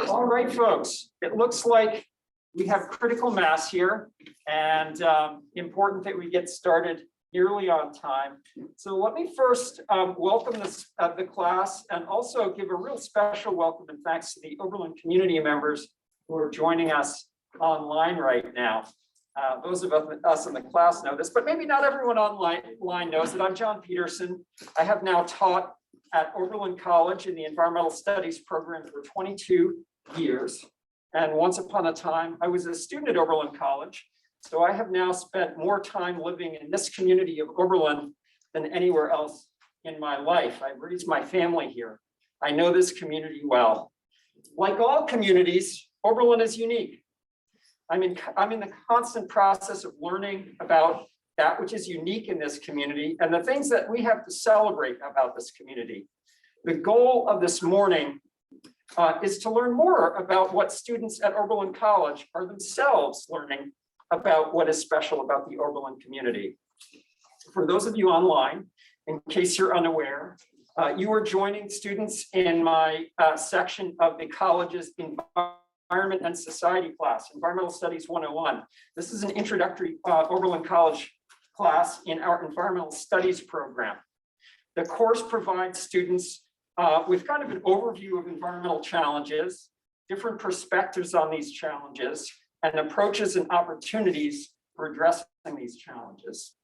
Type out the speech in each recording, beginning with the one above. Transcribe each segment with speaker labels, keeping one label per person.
Speaker 1: All right, folks, it looks like we have critical mass here and important that we get started nearly on time. So let me first welcome the class and also give a real special welcome and thanks to the Oberlin community members who are joining us online right now. Those of us in the class know this, but maybe not everyone online knows that I'm John Peterson. I have now taught at Oberlin College in the Environmental Studies program for 22 years. And once upon a time, I was a student at Oberlin College. So I have now spent more time living in this community of Oberlin than anywhere else in my life. I've raised my family here. I know this community well. Like all communities, Oberlin is unique. I'm in the constant process of learning about that which is unique in this community and the things that we have to celebrate about this community. The goal of this morning is to learn more about what students at Oberlin College are themselves learning about what is special about the Oberlin community. For those of you online, in case you're unaware, you are joining students in my section of the college's Environment and Society class, Environmental Studies 101. This is an introductory Oberlin College class in our Environmental Studies program. The course provides students with kind of an overview of environmental challenges, different perspectives on these challenges, and approaches and opportunities for addressing these challenges.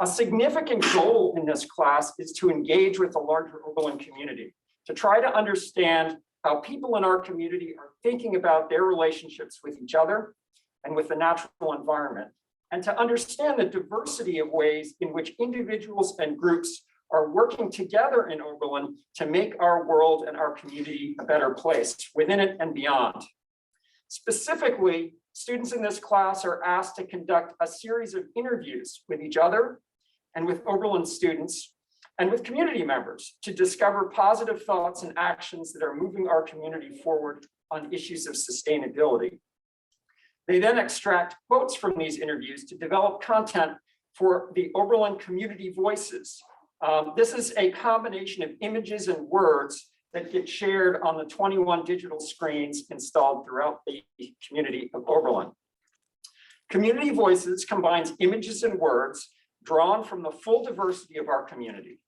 Speaker 1: A significant goal in this class is to engage with the larger Oberlin community, to try to understand how people in our community are thinking about their relationships with each other and with the natural environment, and to understand the diversity of ways in which individuals and groups are working together in Oberlin to make our world and our community a better place within it and beyond. Specifically, students in this class are asked to conduct a series of interviews with each other and with Oberlin students and with community members to discover positive thoughts and actions that are moving our community forward on issues of sustainability. They then extract quotes from these interviews to develop content for the Oberlin Community Voices. This is a combination of images and words that get shared on the 21 digital screens installed throughout the community of Oberlin. Community Voices combines images and words drawn from the full diversity of our community.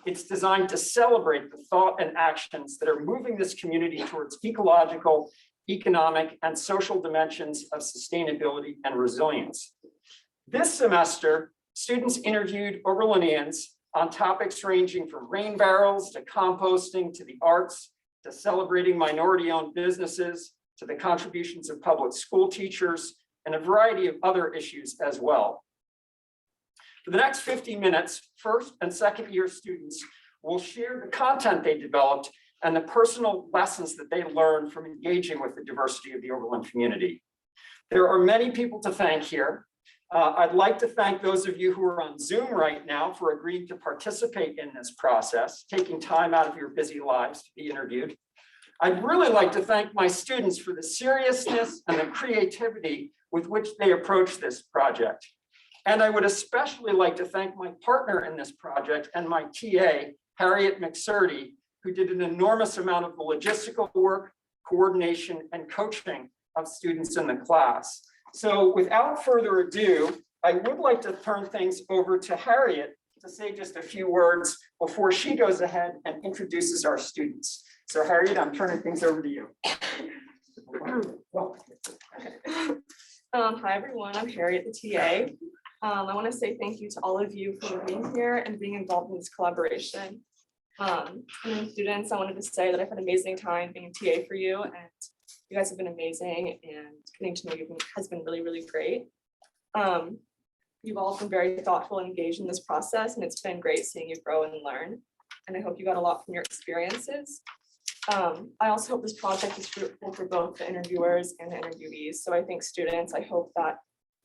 Speaker 1: It's designed to celebrate the thought and actions that are moving this community towards ecological, economic, and social dimensions of sustainability and resilience. This semester, students interviewed Oberlinians on topics ranging from rain barrels to composting to the arts to celebrating minority-owned businesses to the contributions of public school teachers and a variety of other issues as well. For the next 50 minutes, first and second year students will share the content they developed and the personal lessons that they learned from engaging with the diversity of the Oberlin community. There are many people to thank here. I'd like to thank those of you who are on Zoom right now for agreeing to participate in this process, taking time out of your busy lives to be interviewed. I'd really like to thank my students for the seriousness and the creativity with which they approach this project. And I would especially like to thank my partner in this project and my TA, Harriet McSurdy, who did an enormous amount of the logistical work, coordination, and coaching of students in the class. So without further ado, I would like to turn things over to Harriet to say just a few words before she goes ahead and introduces our students. So Harriet, I'm turning things over to you.
Speaker 2: Hi everyone, I'm Harriet, the TA. I want to say thank you to all of you for being here and being involved in this collaboration. And students, I wanted to say that I've had an amazing time being a TA for you, and you guys have been amazing, and getting to know you has been really, really great. You've all been very thoughtful and engaged in this process, and it's been great seeing you grow and learn. And I hope you got a lot from your experiences. I also hope this project is fruitful for both the interviewers and the interviewees. So I think students, I hope that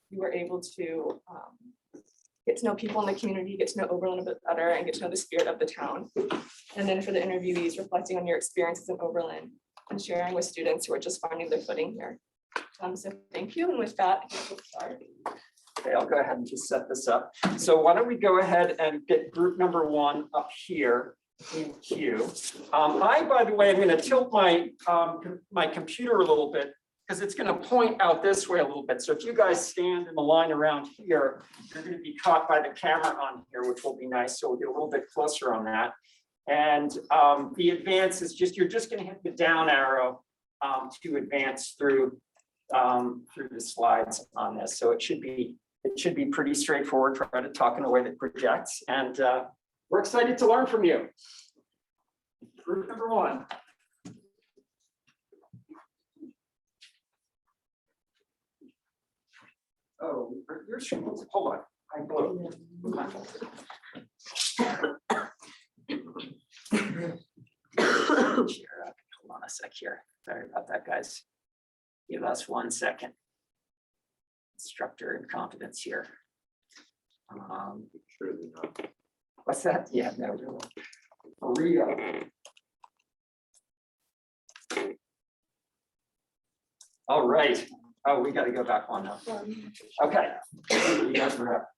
Speaker 2: you were able to get to know people in the community, get to know Oberlin a bit better, and get to know the spirit of the town. And then for the interviewees, reflecting on your experiences in Oberlin and sharing with students who are just finding their footing here. So thank you, and with that, we'll start.
Speaker 1: Okay, I'll go ahead and just set this up. So why don't we go ahead and get group number one up here. in queue. By the way, I'm going to tilt my my computer a little bit because it's going to point out this way a little bit. So if you guys stand in the line around here, you're going to be caught by the camera on here, which will be nice. So we'll get a little bit closer on that. And the advance is just, you're just going to hit the down arrow to advance through the slides on this. So it should be pretty straightforward. Try to talk in a way that projects, and we're excited to learn from you. Group number one. Oh, you're hold on. I blew. Hold on a sec here. Sorry about that, guys. Give us 1 second. Structure and confidence here.
Speaker 3: Surely not.
Speaker 1: What's that? Yeah, no, for real. All right. Oh, we got to go back one now. Okay. You guys were up.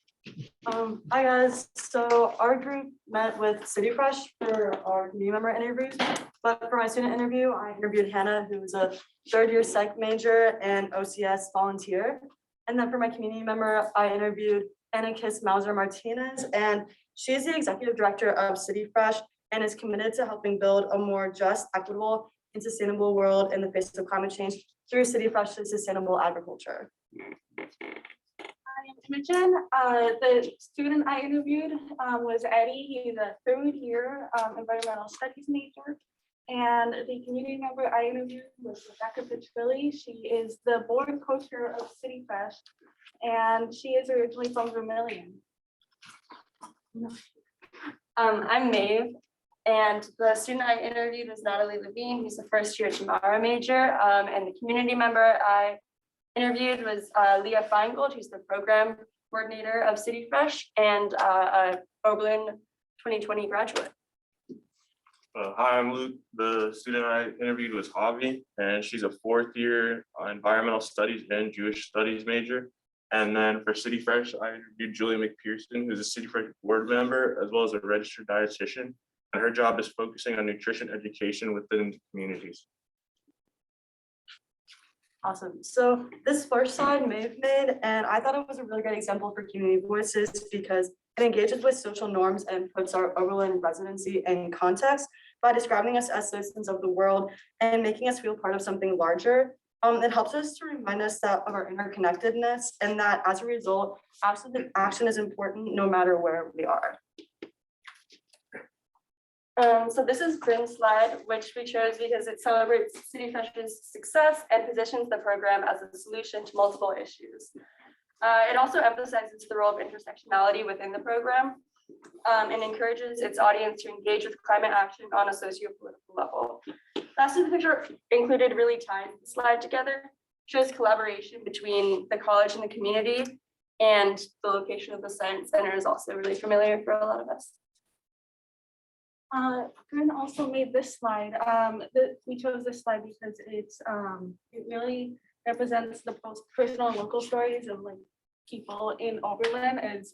Speaker 4: Hi guys, so our group met with City Fresh for our community member interviews, but for my student interview, I interviewed Hannah, who is a third-year psych major and OCS volunteer. And then for my community member, I interviewed Anna Kiss Mauser Martinez, and she's the executive director of City Fresh and is committed to helping build a more just, equitable, and sustainable world in the face of climate change through City Fresh's sustainable agriculture.
Speaker 5: I am Imogen. The student I interviewed was Eddie. He's a third-year environmental studies major. And the community member I interviewed was Rebecca Fitzbilly. She is the board co-chair of City Fresh, and she is originally from Vermilion.
Speaker 4: I'm Maeve, and the student I interviewed was Natalie Levine, who's the first-year Tamara major, and the community member I interviewed was Leah Feingold, who's the program coordinator of City Fresh and a Oberlin 2020 graduate.
Speaker 3: Hi, I'm Luke. The student I interviewed was Javi, and she's a fourth-year environmental studies and Jewish studies major. And then for City Fresh, I interviewed Julia McPherson, who's a City Fresh board member, as well as a registered dietitian. And her job is focusing on nutrition education within communities.
Speaker 4: Awesome. So this first slide Maeve made, and I thought it was a really great example for community voices because it engages with social norms and puts our Oberlin residency in context by describing us as citizens of the world and making us feel part of something larger. It helps us to remind us that of our interconnectedness and that as a result, absolute action is important no matter where we are. So this is Bryn's slide, which we chose because it celebrates City Fresh's success and positions the program as a solution to multiple issues. It also emphasizes the role of intersectionality within the program and encourages its audience to engage with climate action on a socio-political level. Lastly, the picture included really ties the slide together, shows collaboration between the college and the community, and the location of the science center is also really familiar for a lot of us.
Speaker 5: Bryn also made this slide. We chose this slide because it really represents the personal and local stories of like people in Oberlin, as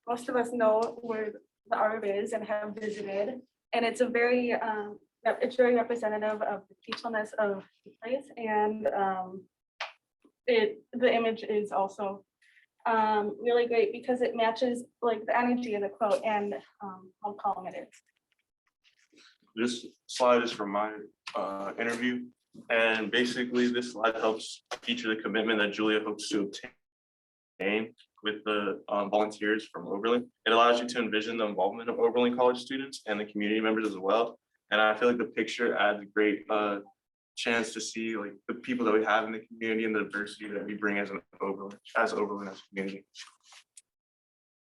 Speaker 5: most of us know where the Arb is and have visited, and it's very representative of the peacefulness of the place, and the image is also really great because it matches like the energy of the quote and how calm it is.
Speaker 3: This slide is from my interview, and basically this slide helps feature the commitment that Julia hopes to obtain with the volunteers from Oberlin. It allows you to envision the involvement of Oberlin College students and the community members as well. And I feel like the picture adds a great chance to see like the people that we have in the community and the diversity that we bring as Oberlin as a community.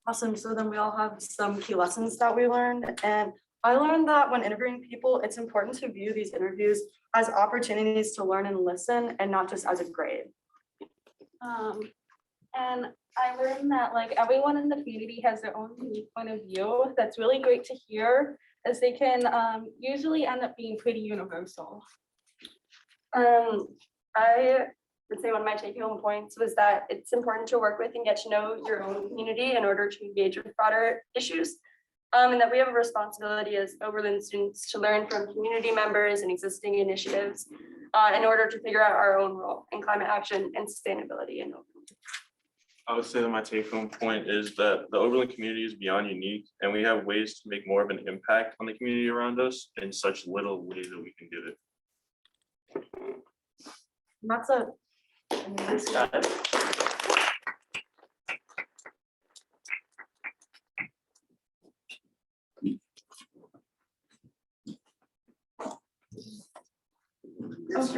Speaker 4: Awesome. So then we all have some key lessons that we learned. And I learned that when interviewing people, it's important to view these interviews as opportunities to learn and listen and not just as a grade.
Speaker 5: And I learned that like everyone in the community has their own unique point of view. That's really great to hear, as they can usually end up being pretty universal.
Speaker 4: I would say one of my take home points was that it's important to work with and get to know your own community in order to engage with broader issues. And that we have a responsibility as Oberlin students to learn from community members and existing initiatives in order to figure out our own role in climate action and sustainability in Oberlin.
Speaker 3: I would say that my take home point is that the Oberlin community is beyond unique, and we have ways to make more of an impact on the community around us in such little ways that we can do it.
Speaker 2: That's a nice job.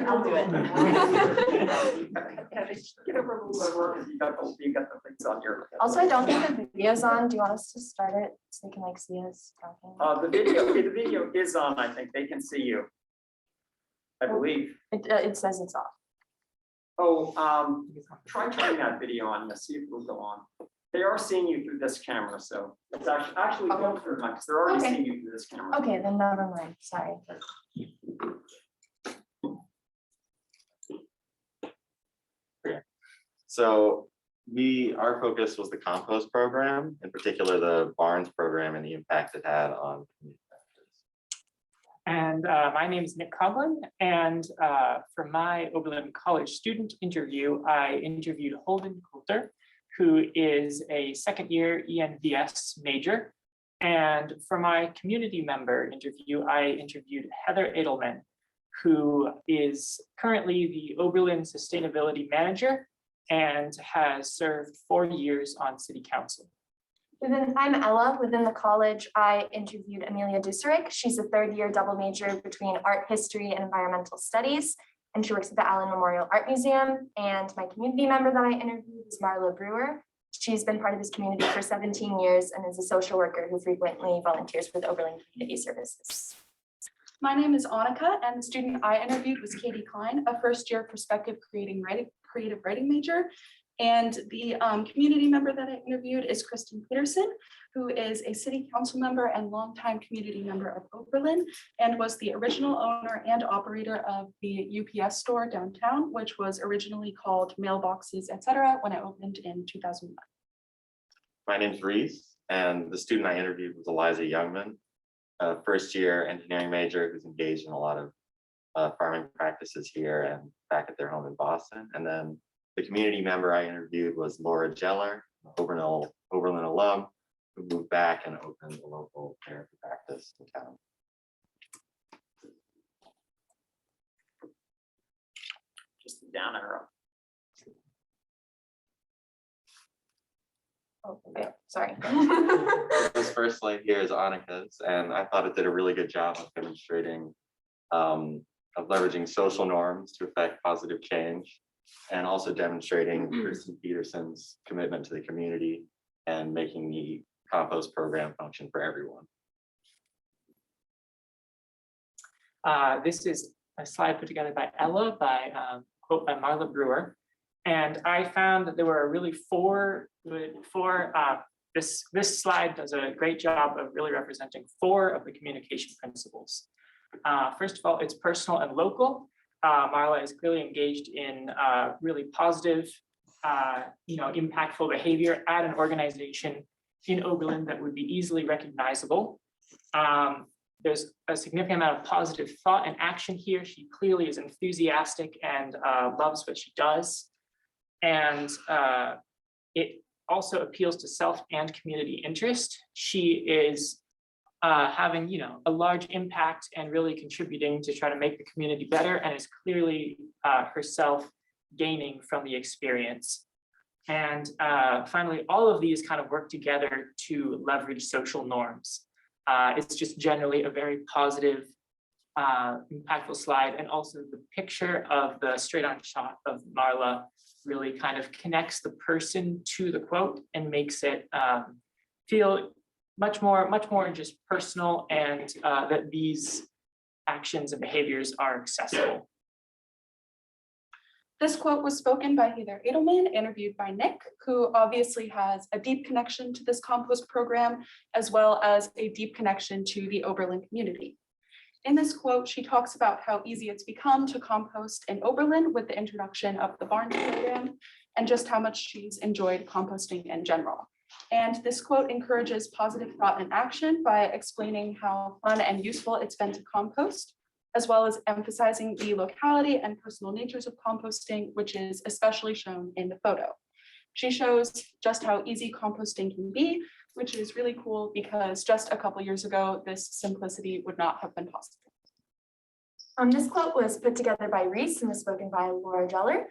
Speaker 1: I'll do it. Get over a little bit of work, you got the things on your.
Speaker 6: Also, I don't think the video's on. Do you want us to start it so they can like see us talking?
Speaker 1: The video is on, I think, they can see you. I believe.
Speaker 6: It says it's off.
Speaker 1: Oh, try turning that video on, let's see if it will go on. They are seeing you through this camera, so it's actually don't turn on, because they're already
Speaker 6: Okay.
Speaker 1: seeing you through this camera.
Speaker 6: Okay, then never mind. Sorry.
Speaker 7: So our focus was the compost program, in particular the Barnes program and the impact it had on community members.
Speaker 8: And my name is Nick Coughlin, and for my Oberlin College student interview, I interviewed Holden Coulter, who is a second-year ENVS major. And for my community member interview, I interviewed Heather Edelman, who is currently the Oberlin Sustainability Manager and has served 4 years on City Council.
Speaker 6: I'm Ella. Within the college, I interviewed Amelia Dusserick. She's a third-year double major between art history and environmental studies, and she works at the Allen Memorial Art Museum. And my community member that I interviewed is Marla Brewer. She's been part of this community for 17 years and is a social worker who frequently volunteers with Oberlin Community Services.
Speaker 9: My name is Annika, and the student I interviewed was Katie Klein, a first-year prospective creative writing major. And the community member that I interviewed is Kristen Peterson, who is a city council member and longtime community member of Oberlin, and was the original owner and operator of the UPS store downtown, which was originally called Mailboxes, etc., when it opened in 2001.
Speaker 7: My name's Reese, and the student I interviewed was Eliza Youngman, a first-year engineering major who's engaged in a lot of farming practices here and back at their home in Boston. And then the community member I interviewed was Laura Jeller, Oberlin alum, who moved back and opened a local therapy practice in town.
Speaker 1: Just the down arrow.
Speaker 6: Oh, okay, sorry.
Speaker 7: This first slide here is Annika's, and I thought it did a really good job of demonstrating of leveraging social norms to affect positive change, and also demonstrating Kristen Peterson's commitment to the community and making the compost program function for everyone.
Speaker 8: This is a slide put together by Ella, quote by Marla Brewer. And I found that there were really this slide does a great job of really representing 4 of the communication principles. First of all, it's personal and local. Marla is clearly engaged in really positive, impactful behavior at an organization in Oberlin that would be easily recognizable. There's a significant amount of positive thought and action here. She clearly is enthusiastic and loves what she does. And it also appeals to self and community interest. She is having, a large impact and really contributing to try to make the community better, and is clearly herself gaining from the experience. And finally, all of these kind of work together to leverage social norms. It's just generally a very positive, impactful slide. And also the picture of the straight-on shot of Marla really kind of connects the person to the quote and makes it feel much more just personal, and that these actions and behaviors are accessible.
Speaker 9: This quote was spoken by Heather Edelman, interviewed by Nick, who obviously has a deep connection to this compost program, as well as a deep connection to the Oberlin community. In this quote, she talks about how easy it's become to compost in Oberlin with the introduction of the Barnes program, and just how much she's enjoyed composting in general. And this quote encourages positive thought and action by explaining how fun and useful it's been to compost, as well as emphasizing the locality and personal natures of composting, which is especially shown in the photo. She shows just how easy composting can be, which is really cool because just a couple years ago, this simplicity would not have been possible.
Speaker 6: This quote was put together by Reese and was spoken by Laura Jeller.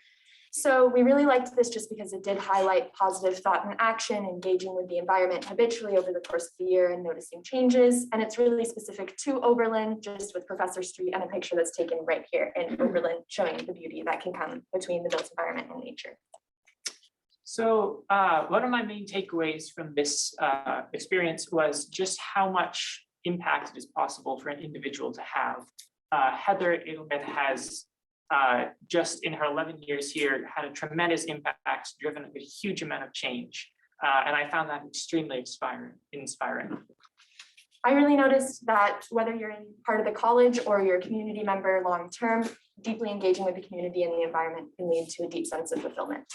Speaker 6: So we really liked this just because it did highlight positive thought and action, engaging with the environment habitually over the course of the year and noticing changes. And it's really specific to Oberlin, just with Professor Street and a picture that's taken right here in Oberlin, showing the beauty that can come between the built environment and nature.
Speaker 8: So one of my main takeaways from this experience was just how much impact it is possible for an individual to have. Heather Edelman has just in her 11 years here had a tremendous impact, driven a huge amount of change. And I found that extremely inspiring.
Speaker 6: I really noticed that whether you're in part of the college or you're a community member long-term, deeply engaging with the community and the environment can lead to a deep sense of fulfillment.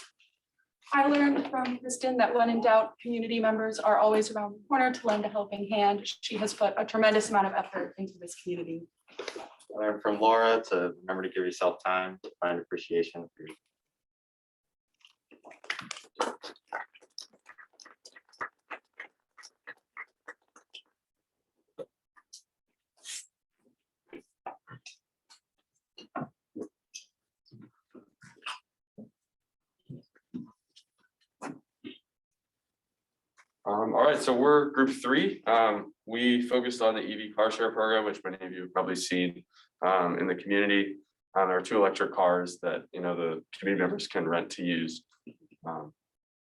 Speaker 9: I learned from Kristen that when in doubt, community members are always around the corner to lend a helping hand. She has put a tremendous amount of effort into this community.
Speaker 7: I learned from Laura to remember to give yourself time to find appreciation for your
Speaker 10: All right, so we're group 3. We focused on the EV car share program, which many of you have probably seen in the community. There are 2 electric cars that the community members can rent to use.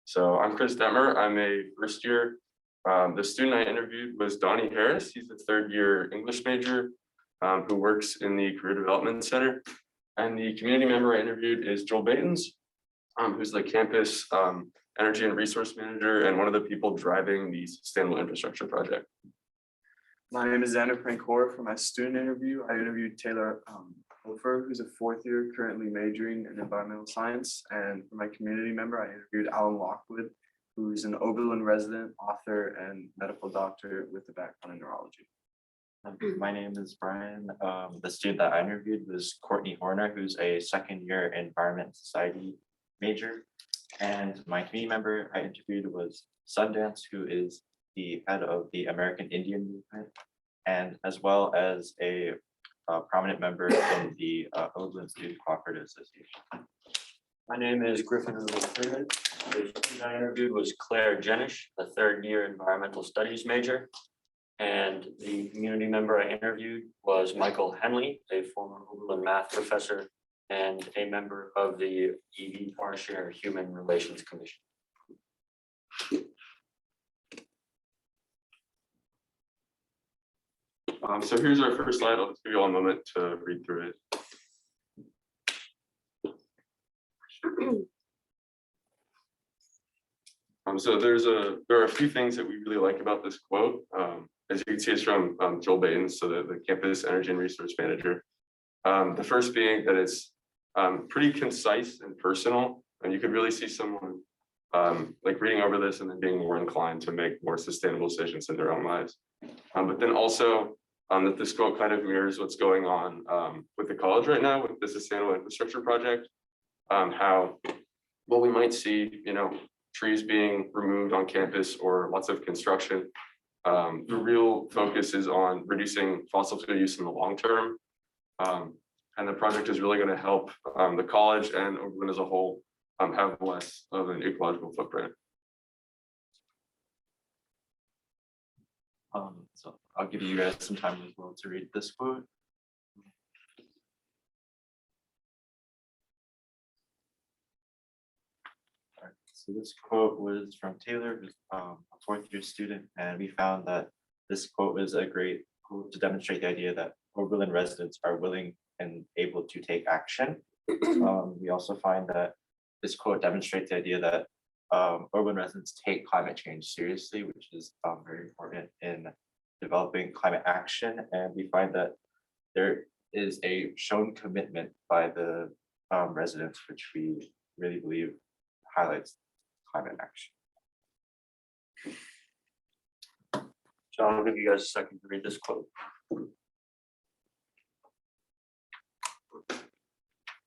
Speaker 10: So I'm Chris Detmer. I'm a first year. The student I interviewed was Donnie Harris. He's a 3rd year English major who works in the Career Development Center. And the community member I interviewed is Joel Batens, who's the campus energy and resource manager and one of the people driving the sustainable infrastructure project.
Speaker 11: My name is Xander Prankor. For my student interview, I interviewed Taylor Hofer, who's a 4th year currently majoring in environmental science. And for my community member, I interviewed Alan Lockwood, who's an Oberlin resident, author, and medical doctor with a background in neurology.
Speaker 7: My name is Brian. The student that I interviewed was Courtney Horner, who's a 2nd year environment and society major. And my community member I interviewed was Sundance, who is the head of the American Indian movement, and as well as a prominent member in the Oberlin Student Cooperative Association.
Speaker 12: My name is Griffin Freeman. The student I interviewed was Claire Jenish, a 3rd year environmental studies major. And the community member I interviewed was Michael Henley, a former Oberlin math professor and a member of the EV Car Share Human Relations Commission.
Speaker 10: So here's our first slide. I'll just give you all a moment to read through it. So there are a few things that we really like about this quote. As you can see, it's from Joel Batens, so the campus energy and resource manager. The first being that it's pretty concise and personal, and you could really see someone like reading over this and then being more inclined to make more sustainable decisions in their own lives. But then also that this quote kind of mirrors what's going on with the college right now with the sustainable infrastructure project. How what we might see, trees being removed on campus or lots of construction. The real focus is on reducing fossil fuel use in the long term. And the project is really going to help the college and Oberlin as a whole have less of an ecological footprint.
Speaker 7: So I'll give you guys some time as well to read this quote. All right, so this quote was from Taylor, who's a 4th year student, and we found that this quote is a great quote to demonstrate the idea that Oberlin residents are willing and able to take action. We also find that this quote demonstrates the idea that Oberlin residents take climate change seriously, which is very important in developing climate action. And we find that there is a shown commitment by the residents, which we really believe highlights climate action.
Speaker 12: So I'll give you guys a second to read this quote.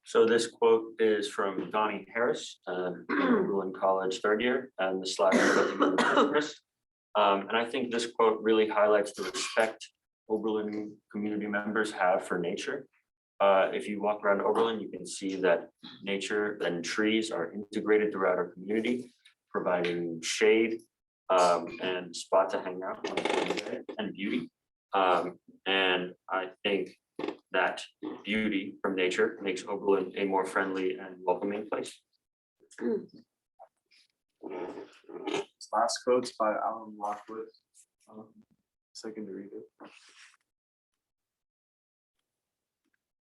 Speaker 12: So this quote is from Donnie Harris, Oberlin College third year, and the slide is by Chris. And I think this quote really highlights the respect Oberlin community members have for nature. If you walk around Oberlin, you can see that nature and trees are integrated throughout our community, providing shade and spot to hang out and beauty. And I think that beauty from nature makes Oberlin a more friendly and welcoming place.
Speaker 11: This last quote's by Alan Lockwood. Second to read it.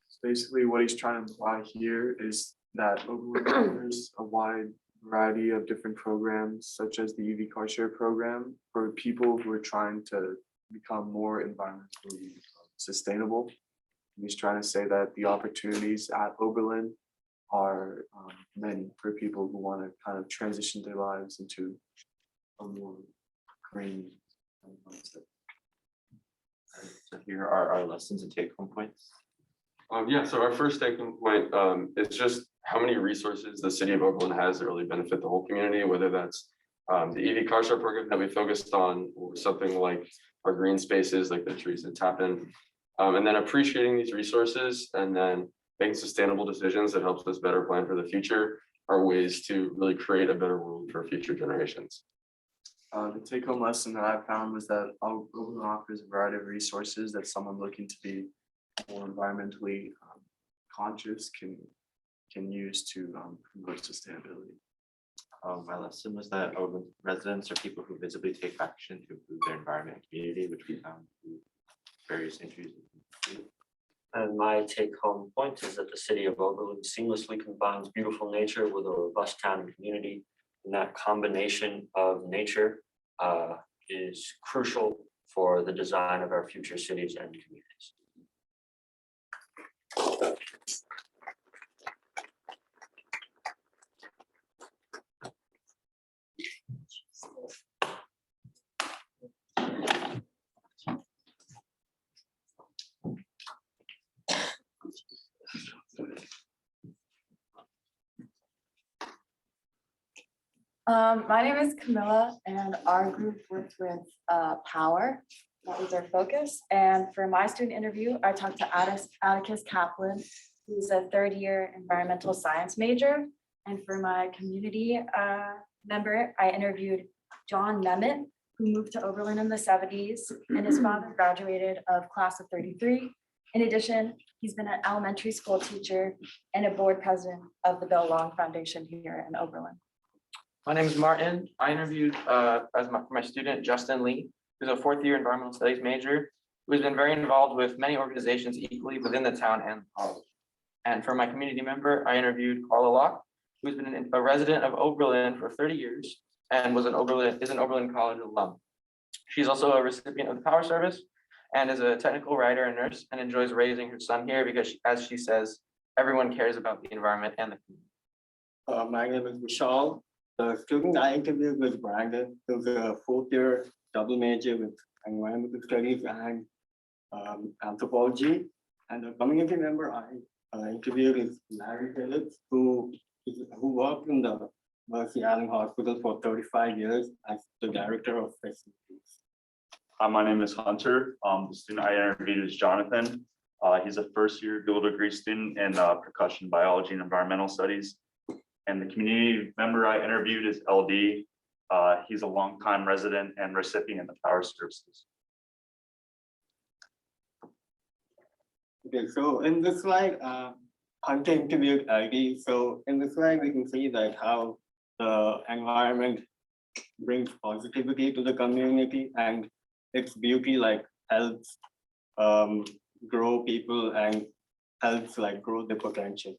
Speaker 11: So basically, what he's trying to imply here is that Oberlin offers a wide variety of different programs, such as the EV car share program, for people who are trying to become more environmentally sustainable. He's trying to say that the opportunities at Oberlin are many for people who want to kind of transition their lives into a more green mindset.
Speaker 7: So here are our lessons and take home points.
Speaker 10: Yeah, so our first take-home point is just how many resources the city of Oberlin has that really benefit the whole community, whether that's the EV car share program that we focused on, or something like our green spaces, like the trees that tap in. And then appreciating these resources and then making sustainable decisions that helps us better plan for the future are ways to really create a better world for future generations.
Speaker 11: The take-home lesson that I found was that Oberlin offers a variety of resources that someone looking to be more environmentally conscious can use to promote sustainability.
Speaker 7: My lesson was that Oberlin residents are people who visibly take action to improve their environment and community, which we found through various interviews.
Speaker 12: And my take home point is that the city of Oberlin seamlessly combines beautiful nature with a robust town and community. And that combination of nature is crucial for the design of our future cities and communities.
Speaker 13: My name is Camilla and our group worked with power. That was our focus. And for my student interview, I talked to Atticus Kaplan, who's a third year environmental science major. And for my community member, I interviewed John Nemeth, who moved to Oberlin in the 70s, and his father graduated of class of 33. In addition, he's been an elementary school teacher and a board president of the Bill Long Foundation here in Oberlin.
Speaker 14: My name is Martin. I interviewed my student, Justin Lee, who's a fourth year environmental studies major, who has been very involved with many organizations equally within the town and the college. And for my community member, I interviewed Carla Locke, who's been a resident of Oberlin for 30 years and is an Oberlin College alum. She's also a recipient of the Power Service and is a technical writer and nurse and enjoys raising her son here because, as she says, everyone cares about the environment and the community.
Speaker 15: My name is Vishal. The student I interviewed was Brandon, who's a fourth year double major with environmental studies and anthropology. And the community member I interviewed is Larry Phillips, who worked in the Mercy Allen Hospital for 35 years as the director of facilities.
Speaker 3: My name is Hunter. The student I interviewed is Jonathan. He's a first year dual degree student in percussion biology and environmental studies. And the community member I interviewed is LD. He's a longtime resident and recipient of Power Services.
Speaker 15: Okay, so in this slide, Hunter interviewed LD. So in this slide, we can see that how the environment brings positivity to the community and its beauty helps grow people and helps grow the potential.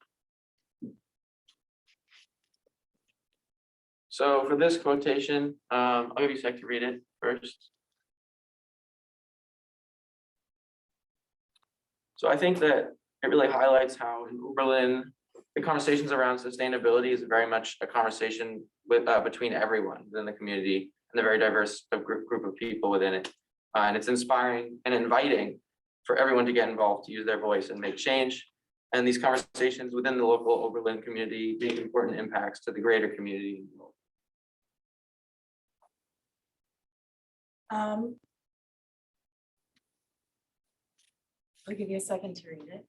Speaker 14: So for this quotation, I'll give you a sec to read it first. So I think that it really highlights how in Oberlin, the conversations around sustainability is very much a conversation with between everyone within the community. and a very diverse group of people within it. And it's inspiring and inviting for everyone to get involved, to use their voice and make change. And these conversations within the local Oberlin community make important impacts to the greater community.
Speaker 13: I'll give you a second to read it.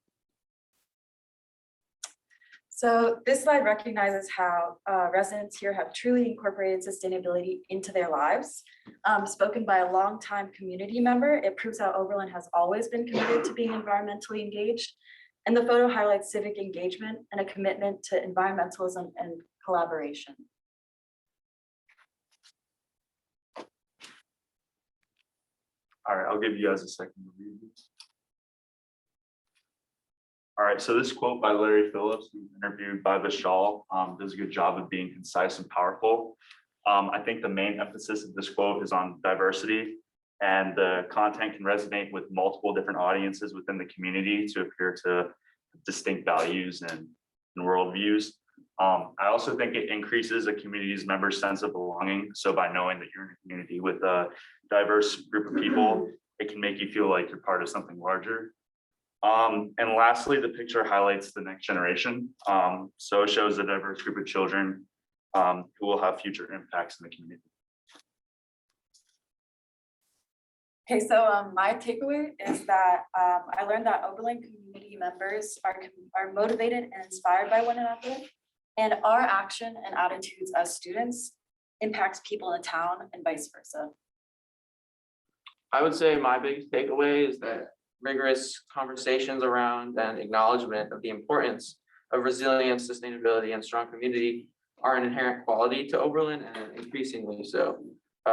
Speaker 13: So this slide recognizes how residents here have truly incorporated sustainability into their lives. Spoken by a longtime community member, it proves how Oberlin has always been committed to being environmentally engaged. And the photo highlights civic engagement and a commitment to environmentalism and collaboration.
Speaker 3: All right, I'll give you guys a second to read this. All right, so this quote by Larry Phillips, who was interviewed by Vishal, does a good job of being concise and powerful. I think the main emphasis of this quote is on diversity, and the content can resonate with multiple different audiences within the community to appear to distinct values and worldviews. I also think it increases a community's members' sense of belonging. So by knowing that you're in a community with a diverse group of people, it can make you feel like you're part of something larger. And lastly, the picture highlights the next generation. So it shows a diverse group of children who will have future impacts in the community.
Speaker 13: Okay, so my takeaway is that I learned that Oberlin community members are motivated and inspired by one another, and our action and attitudes as students impacts people in the town and vice versa.
Speaker 14: I would say my biggest takeaway is that rigorous conversations around and acknowledgement of the importance of resilience, sustainability, and strong community are an inherent quality to Oberlin, and increasingly so.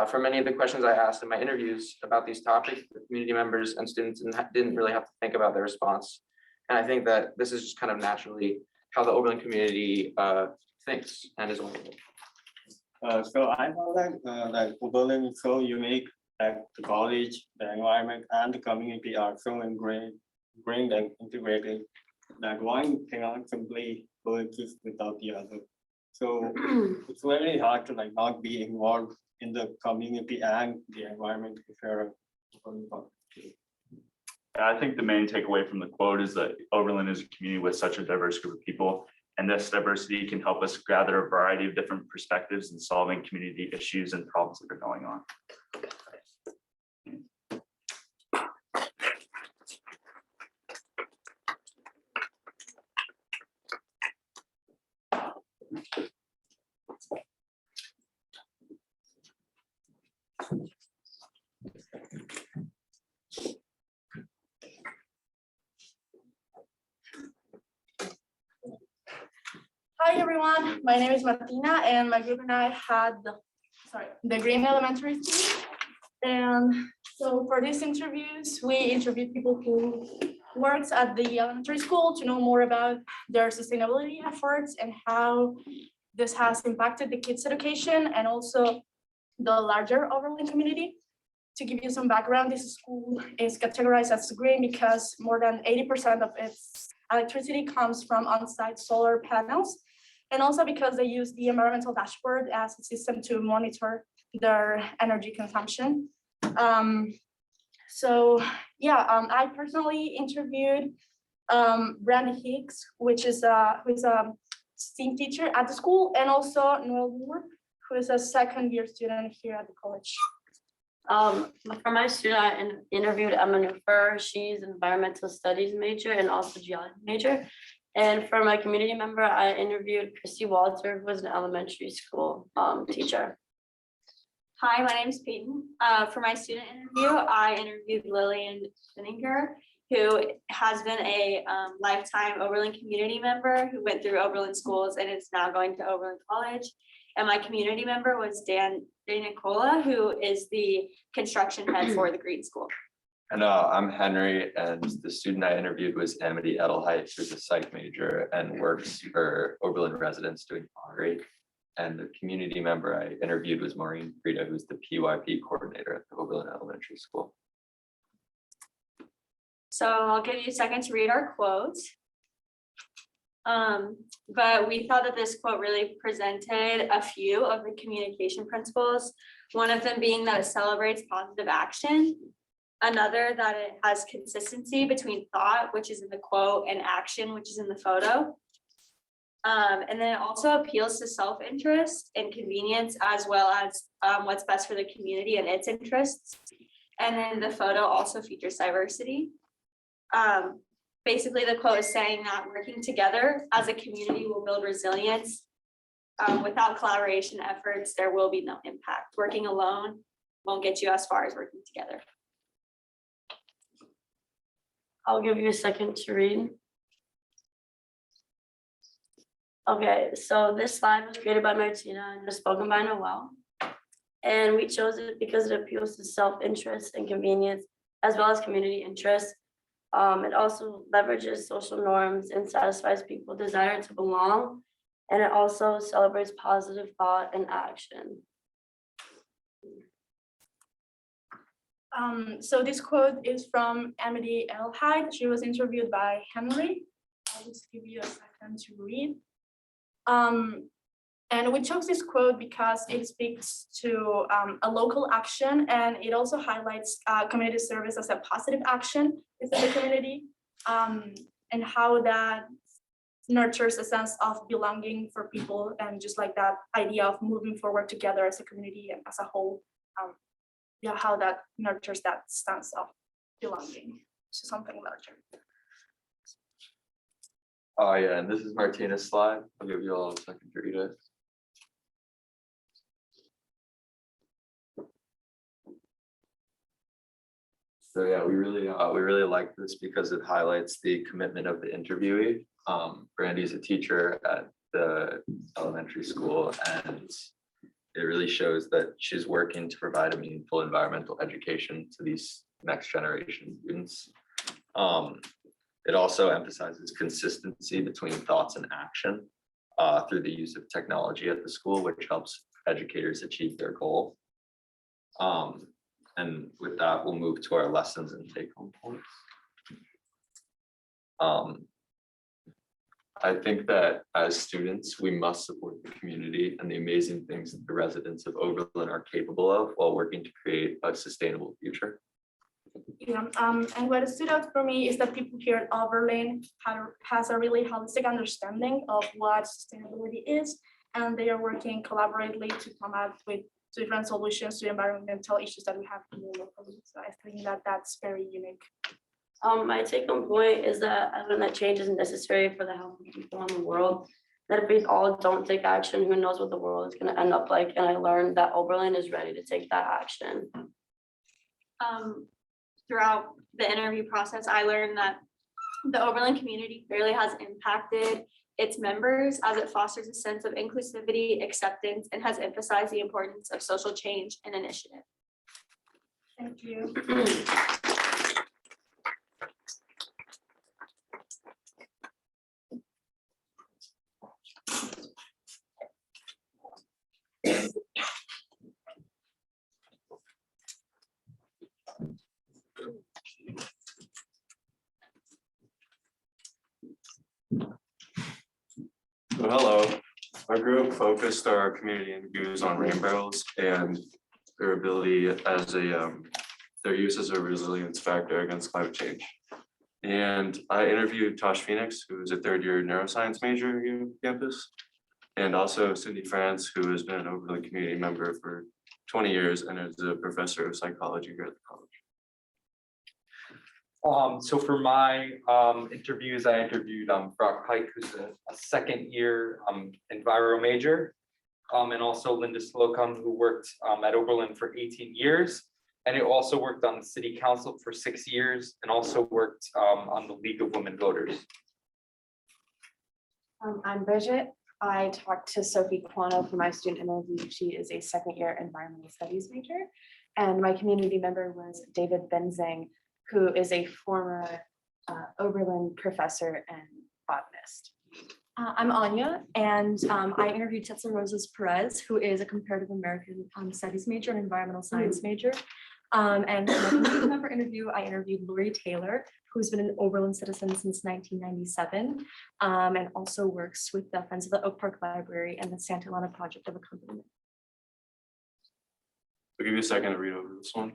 Speaker 14: For many of the questions I asked in my interviews about these topics, the community members and students didn't really have to think about their response. And I think that this is just kind of naturally how the Oberlin community thinks and is oriented.
Speaker 15: So I know that Oberlin is so unique that the college, the environment, and the community are so ingrained and integrated that one cannot simply coexist without the other. So it's very hard to not be involved in the community and the environment if you're
Speaker 3: I think the main takeaway from the quote is that Oberlin is a community with such a diverse group of people, and this diversity can help us gather a variety of different perspectives in solving community issues and problems that are going on.
Speaker 5: Hi everyone, my name is Martina and my group and I had the Green Elementary School. And so for these interviews, we interviewed people who works at the elementary school to know more about their sustainability efforts and how this has impacted the kids' education and also the larger Oberlin community. To give you some background, this school is categorized as green because more than 80% of its electricity comes from on-site solar panels, and also because they use the environmental dashboard as a system to monitor their energy consumption. I personally interviewed Brandy Hicks, who is a STEAM teacher at the school, and also Noel Moore, who is a second-year student here at the college.
Speaker 4: For my student, I interviewed Emma Nufer. She's an environmental studies major and also geology major. And for my community member, I interviewed Christy Walter, who was an elementary school teacher.
Speaker 16: Hi, my name is Peyton. For my student interview, I interviewed Lillian Finninger, who has been a lifetime Oberlin community member who went through Oberlin schools and is now going to Oberlin College. And my community member was Dan Nicola, who is the construction head for the Green School.
Speaker 17: And I'm Henry, and the student I interviewed was Amity Edelheit, who's a psych major and works for Oberlin residents doing pottery. And the community member I interviewed was Maureen Frida, who's the PYP coordinator at the Oberlin Elementary School.
Speaker 16: So I'll give you a second to read our quotes. But we thought that this quote really presented a few of the communication principles. One of them being that it celebrates positive action. Another, that it has consistency between thought, which is in the quote, and action, which is in the photo. And then it also appeals to self-interest and convenience, as well as what's best for the community and its interests. And then the photo also features diversity. Basically, the quote is saying that working together as a community will build resilience. Without collaboration efforts, there will be no impact. Working alone won't get you as far as working together.
Speaker 18: I'll give you a second to read. Okay, so this slide was created by Martina and was spoken by Noel. And we chose it because it appeals to self-interest and convenience, as well as community interest. It also leverages social norms and satisfies people's desire to belong. And it also celebrates positive thought and action.
Speaker 5: So this quote is from Emily Edelheit. She was interviewed by Henry. I'll just give you a second to read. And we chose this quote because it speaks to a local action, and it also highlights community service as a positive action within the community, and how that nurtures a sense of belonging for people, and just like that idea of moving forward together as a community and as a whole. Yeah, how that nurtures that sense of belonging to something larger.
Speaker 17: Oh, yeah, and this is Martina's slide. I'll give you all a second to read it. So yeah, we really like this because it highlights the commitment of the interviewee. Brandy's a teacher at the elementary school, and it really shows that she's working to provide a meaningful environmental education to these next generation students. It also emphasizes consistency between thoughts and action through the use of technology at the school, which helps educators achieve their goal. And with that, we'll move to our lessons and take-home points. I think that as students, we must support the community and the amazing things that the residents of Oberlin are capable of while working to create a sustainable future.
Speaker 5: Yeah, and what stood out for me is that people here at Oberlin has a really holistic understanding of what sustainability is, and they are working collaboratively to come up with different solutions to environmental issues that we have here locally. So I think that that's very unique.
Speaker 18: My take-home point is that I learned that change is necessary for the health of people in the world. That if we all don't take action, who knows what the world is going to end up like? And I learned that Oberlin is ready to take that action.
Speaker 16: Throughout the interview process, I learned that the Oberlin community clearly has impacted its members as it fosters a sense of inclusivity, acceptance, and has emphasized the importance of social change and initiative.
Speaker 5: Thank you.
Speaker 3: So hello, our group focused our community interviews on rain barrels and their ability as their use as a resilience factor against climate change. And I interviewed Tosh Phoenix, who is a third-year neuroscience major here on campus, and also Cindy France, who has been an Oberlin community member for 20 years and is a professor of psychology here at the college.
Speaker 19: So for my interviews, I interviewed Brock Pike, who's a second-year enviro major, and also Linda Slocum, who worked at Oberlin for 18 years. And he also worked on the city council for 6 years and also worked on the League of Women Voters.
Speaker 13: I'm Bridget. I talked to Sophie Quano for my student interview. She is a second-year environmental studies major. And my community member was David Benzing, who is a former Oberlin professor and botanist.
Speaker 20: I'm Anya, and I interviewed Tetzel Rosas Perez, who is a comparative American studies major and environmental science major. And for my community member interview, I interviewed Lori Taylor, who's been an Oberlin citizen since 1997, and also works with the Friends of the Oak Park Library and the Santa Ana Project of Accompaniment.
Speaker 3: I'll give you a second to read over this one.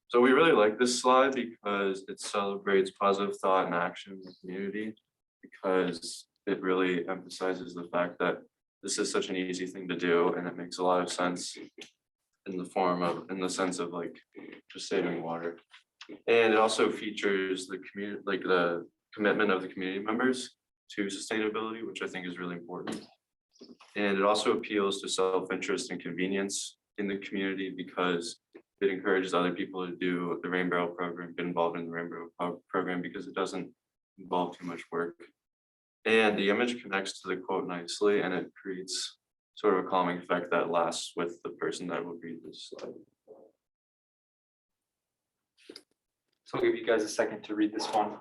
Speaker 3: So we really like this slide because it celebrates positive thought and action in the community, because it really emphasizes the fact that this is such an easy thing to do, and it makes a lot of sense in the sense of like just saving water. And it also features the community, like the commitment of the community members to sustainability, which I think is really important. And it also appeals to self-interest and convenience in the community because it encourages other people to do the rain barrel program, get involved in the rain barrel program because it doesn't involve too much work. And the image connects to the quote nicely, and it creates sort of a calming effect that lasts with the person that will read this slide.
Speaker 19: So I'll give you guys a second to read this one.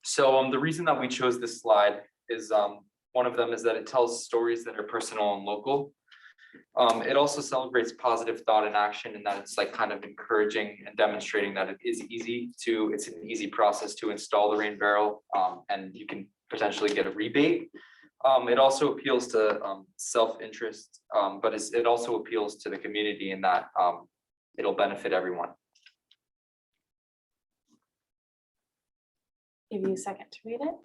Speaker 19: So the reason that we chose this slide is one of them is that it tells stories that are personal and local. It also celebrates positive thought and action, and that it's like kind of encouraging and demonstrating that it's an easy process to install the rain barrel, and you can potentially get a rebate. It also appeals to self-interest, but it also appeals to the community in that it'll benefit everyone.
Speaker 20: Give you a second to read it.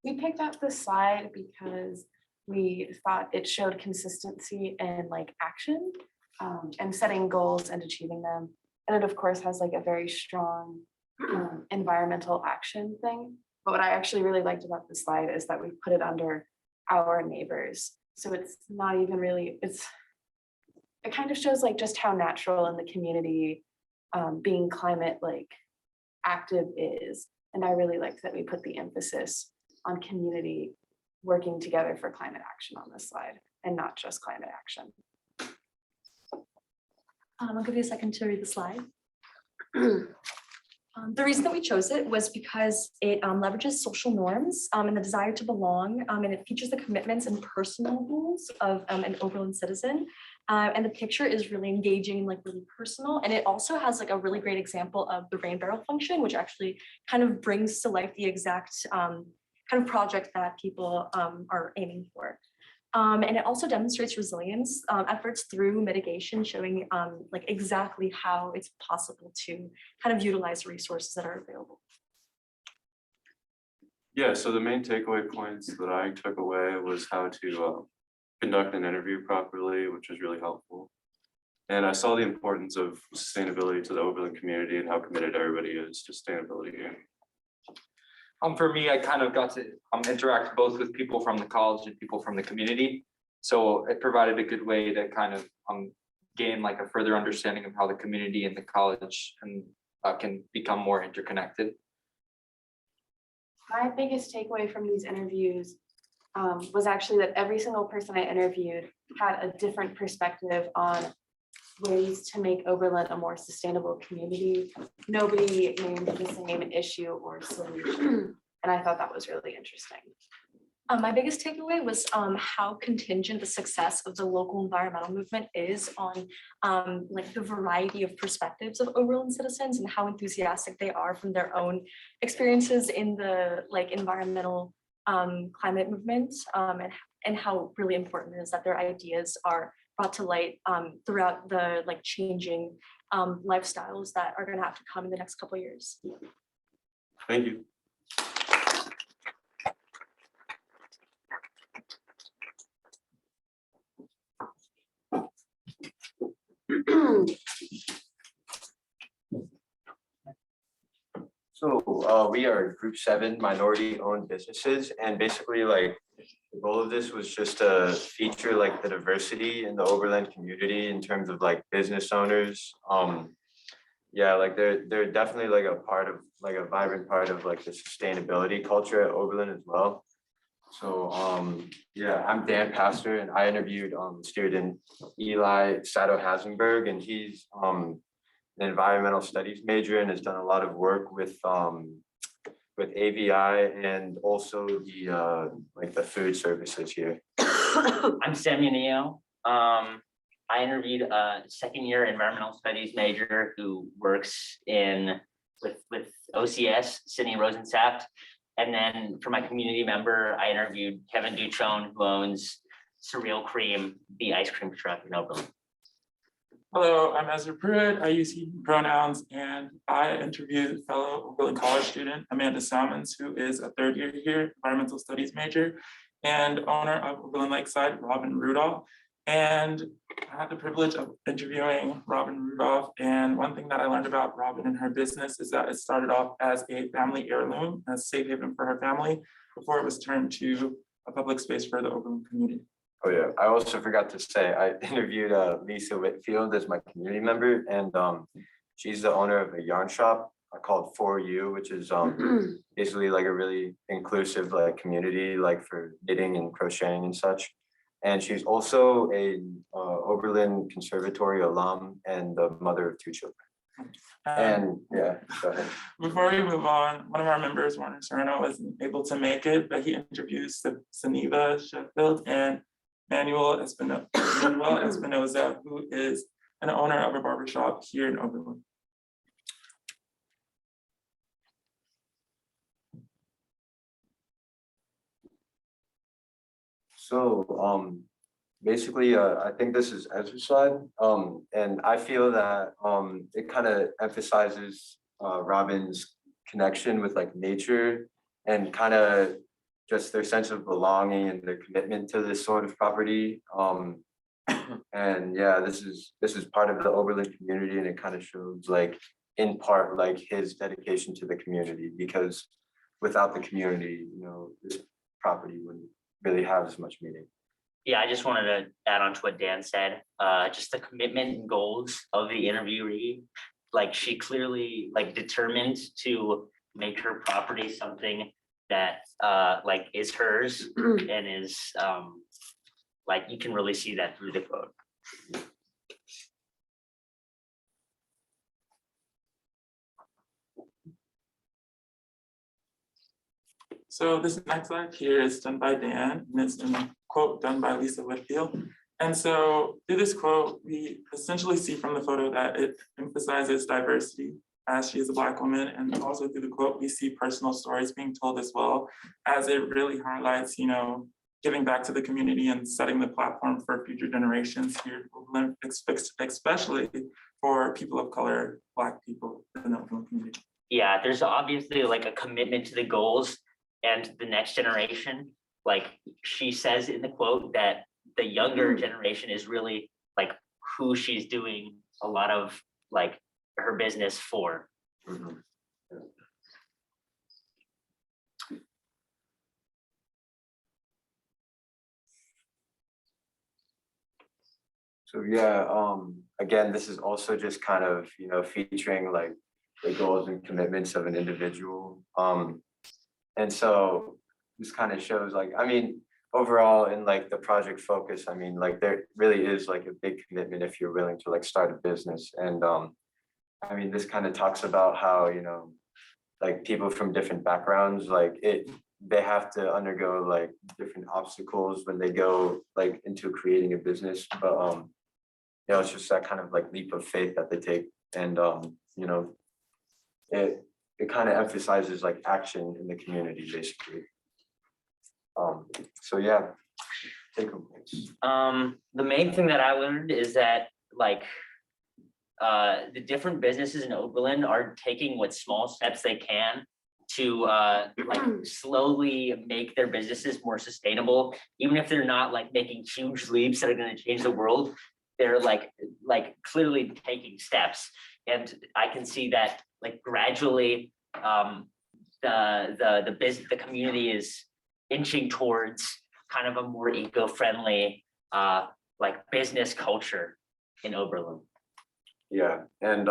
Speaker 20: We picked up this slide because we thought it showed consistency and like action and setting goals and achieving them. And it of course has like a very strong environmental action thing. But what I actually really liked about this slide is that we put it under our neighbors. So it's not even really, it kind of shows like just how natural in the community being climate like active is. And I really liked that we put the emphasis on community working together for climate action on this slide and not just climate action. I'll give you a second to read the slide. The reason that we chose it was because it leverages social norms and the desire to belong, and it features the commitments and personal goals of an Oberlin citizen. And the picture is really engaging, like really personal. And it also has like a really great example of the rain barrel function, which actually kind of brings to life the exact kind of project that people are aiming for. And it also demonstrates resilience efforts through mitigation, showing like exactly how it's possible to kind of utilize resources that are available.
Speaker 3: Yeah, so the main takeaway points that I took away was how to conduct an interview properly, which was really helpful. And I saw the importance of sustainability to the Oberlin community and how committed everybody is to sustainability here.
Speaker 19: For me, I kind of got to interact both with people from the college and people from the community. So it provided a good way to kind of gain like a further understanding of how the community and the college can become more interconnected.
Speaker 20: My biggest takeaway from these interviews was actually that every single person I interviewed had a different perspective on ways to make Oberlin a more sustainable community. Nobody named the same issue or solution. And I thought that was really interesting. My biggest takeaway was how contingent the success of the local environmental movement is on like the variety of perspectives of Oberlin citizens and how enthusiastic they are from their own experiences in the like environmental climate movement, and how really important it is that their ideas are brought to light throughout the like changing lifestyles that are going to have to come in the next couple of years.
Speaker 3: Thank you.
Speaker 17: So we are Group 7 minority-owned businesses, and basically like the goal of this was just to feature like the diversity in the Oberlin community in terms of like business owners. Yeah, like they're definitely like a part of like a vibrant part of like the sustainability culture at Oberlin as well. So yeah, I'm Dan Pastor, and I interviewed student Eli Sato-Hasenberg, and he's an environmental studies major and has done a lot of work with with AVI and also the like the food services here.
Speaker 21: I'm Samuel Neo. I interviewed a second-year environmental studies major who works with OCS, Sydney Rosensaft. And then for my community member, I interviewed Kevin Dutrone, who owns Surreal Cream, the ice cream truck in Oberlin.
Speaker 22: Hello, I'm Ezra Pruitt. I use he pronouns, and I interviewed fellow Oberlin College student Amanda Salmons, who is a third year here, environmental studies major, and owner of Oberlin Lakeside, Robin Rudolph. And I had the privilege of interviewing Robin Rudolph. And one thing that I learned about Robin and her business is that it started off as a family heirloom, a safe haven for her family, before it was turned to a public space for the Oberlin community.
Speaker 17: Oh yeah, I also forgot to say, I interviewed Lisa Whitfield as my community member, and she's the owner of a yarn shop called For You, which is basically like a really inclusive like community, like for knitting and crocheting and such. And she's also a Oberlin Conservatory alum and the mother of 2 children. And yeah, go ahead.
Speaker 22: Before we move on, one of our members, Warner Serrano, wasn't able to make it, but he introduced Saniva Sheffield and Manuel Espinoza, who is an owner of a barbershop here in Oberlin.
Speaker 17: So basically, I think this is Ezra's slide, and I feel that it kind of emphasizes Robin's connection with like nature and kind of just their sense of belonging and their commitment to this sort of property. And yeah, this is part of the Oberlin community, and it kind of shows like in part like his dedication to the community, because without the community, you know, this property wouldn't really have as much meaning.
Speaker 21: Yeah, I just wanted to add on to what Dan said, just the commitment and goals of the interviewee. Like she clearly like determined to make her property something that like is hers and is like you can really see that through the quote.
Speaker 22: So this next slide here is done by Dan, and it's a quote done by Lisa Whitfield. And so through this quote, we essentially see from the photo that it emphasizes diversity, as she is a Black woman, and also through the quote, we see personal stories being told as well, as it really highlights, you know, giving back to the community and setting the platform for future generations here, especially for people of color, Black people in the Oberlin community.
Speaker 21: Yeah, there's obviously like a commitment to the goals and the next generation. Like she says in the quote that the younger generation is really like who she's doing a lot of like her business for.
Speaker 17: So yeah, again, this is also just kind of, you know, featuring like the goals and commitments of an individual. And so this kind of shows like, I mean, overall in like the project focus, I mean, like there really is like a big commitment if you're willing to like start a business. And I mean, this kind of talks about how, you know, like people from different backgrounds, like they have to undergo like different obstacles when they go like into creating a business. But you know, it's just that kind of like leap of faith that they take. And you know, it kind of emphasizes like action in the community, basically. So yeah, take home.
Speaker 21: The main thing that I learned is that like the different businesses in Oberlin are taking what small steps they can to like slowly make their businesses more sustainable, even if they're not like making huge leaps that are going to change the world. They're like clearly taking steps, and I can see that like gradually the community is inching towards kind of a more eco-friendly like business culture in Oberlin.
Speaker 17: Yeah, and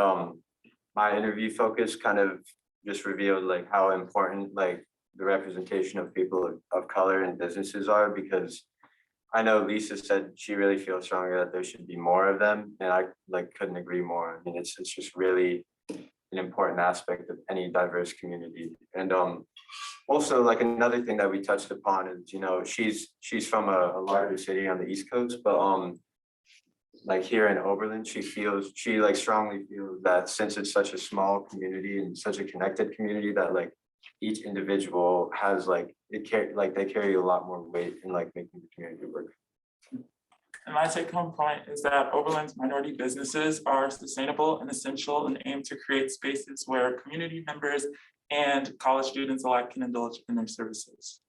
Speaker 17: my interview focus kind of just revealed like how important like the representation of people of color in businesses are, because I know Lisa said she really feels strongly that there should be more of them, and I like couldn't agree more. I mean, it's just really
Speaker 1: an important aspect of any diverse community. And also like another thing that we touched upon is, you know, she's from a larger city on the East Coast, but like here in Oberlin, she like strongly feels that since it's such a small community and such a connected community, that like each individual has like they carry a lot more weight in like making the community work.
Speaker 22: And my take home point is that Oberlin's minority businesses are sustainable and essential and aim to create spaces where community members and college students alike can indulge in their services.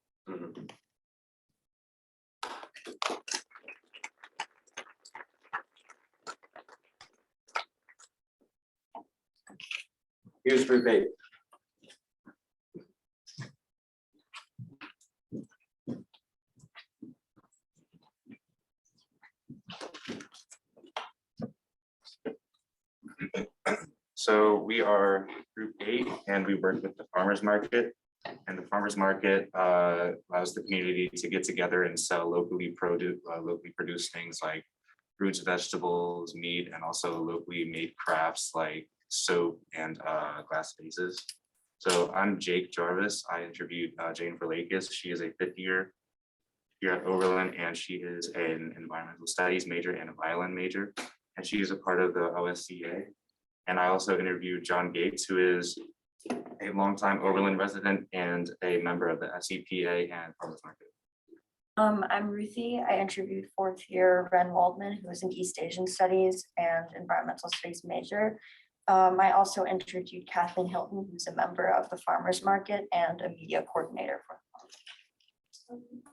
Speaker 1: Here's debate.
Speaker 3: So we are Group 8 and we work with the farmers market. And the farmers market allows the community to get together and sell locally produced things like fruits, vegetables, meat, and also locally made crafts like soap and glass vases. So I'm Jake Jarvis. I interviewed Jane Verlakis. She is a 5th year here at Oberlin, and she is an environmental studies major and a violin major. And she is a part of the OSCA. And I also interviewed John Gates, who is a longtime Oberlin resident and a member of the SEPA and Farmers Market.
Speaker 2: I'm Ruthie. I interviewed 4th year Ren Waldman, who is an East Asian Studies and Environmental Studies major. I also interviewed Kathleen Hilton, who's a member of the Farmers Market and a media coordinator for.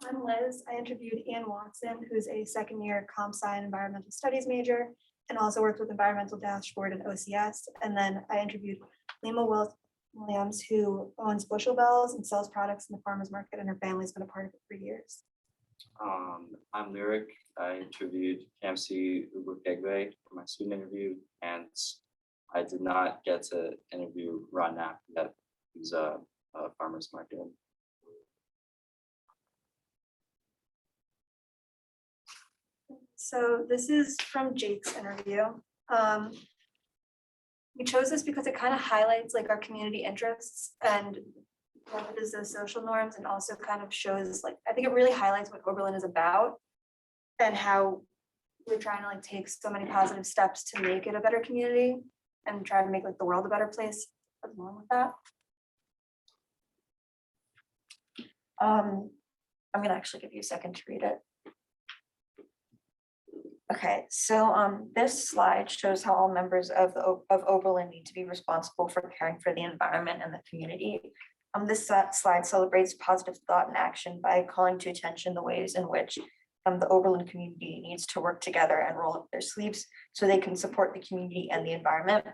Speaker 5: I'm Liz. I interviewed Ann Watson, who's a 2nd year comp sci and environmental studies major, and also worked with Environmental Dashboard and OCS. And then I interviewed Lima Williams, who owns Bushel Bells and sells products in the farmers market, and her family's been a part of it for years.
Speaker 23: I'm Lyric. I interviewed Kamsi Ubukegbe for my student interview, and I did not get to interview Ron Knapp yet, who's a farmers market.
Speaker 5: So this is from Jake's interview. We chose this because it kind of highlights like our community interests and what it is those social norms, and also kind of shows like, I think it really highlights what Oberlin is about and how we're trying to like take so many positive steps to make it a better community and try to make like the world a better place along with that.
Speaker 2: I'm gonna actually give you a second to read it. Okay, so this slide shows how all members of Oberlin need to be responsible for caring for the environment and the community. This slide celebrates positive thought and action by calling to attention the ways in which the Oberlin community needs to work together and roll up their sleeves so they can support the community and the environment.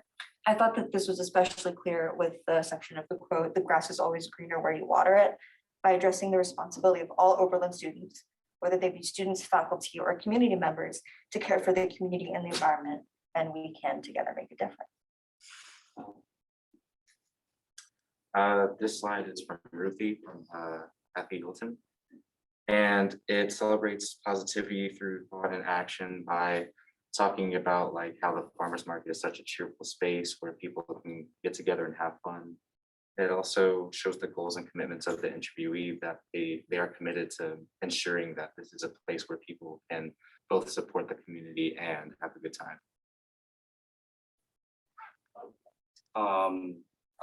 Speaker 2: I thought that this was especially clear with the section of the quote, "The grass is always greener where you water it," by addressing the responsibility of all Oberlin students, whether they be students, faculty, or community members, to care for the community and the environment, and we can together make a difference.
Speaker 3: This slide is from Ruthie from Kathy Hilton. And it celebrates positivity through thought and action by talking about like how the farmers market is such a cheerful space where people can get together and have fun. It also shows the goals and commitments of the interviewee, that they are committed to ensuring that this is a place where people can both support the community and have a good time.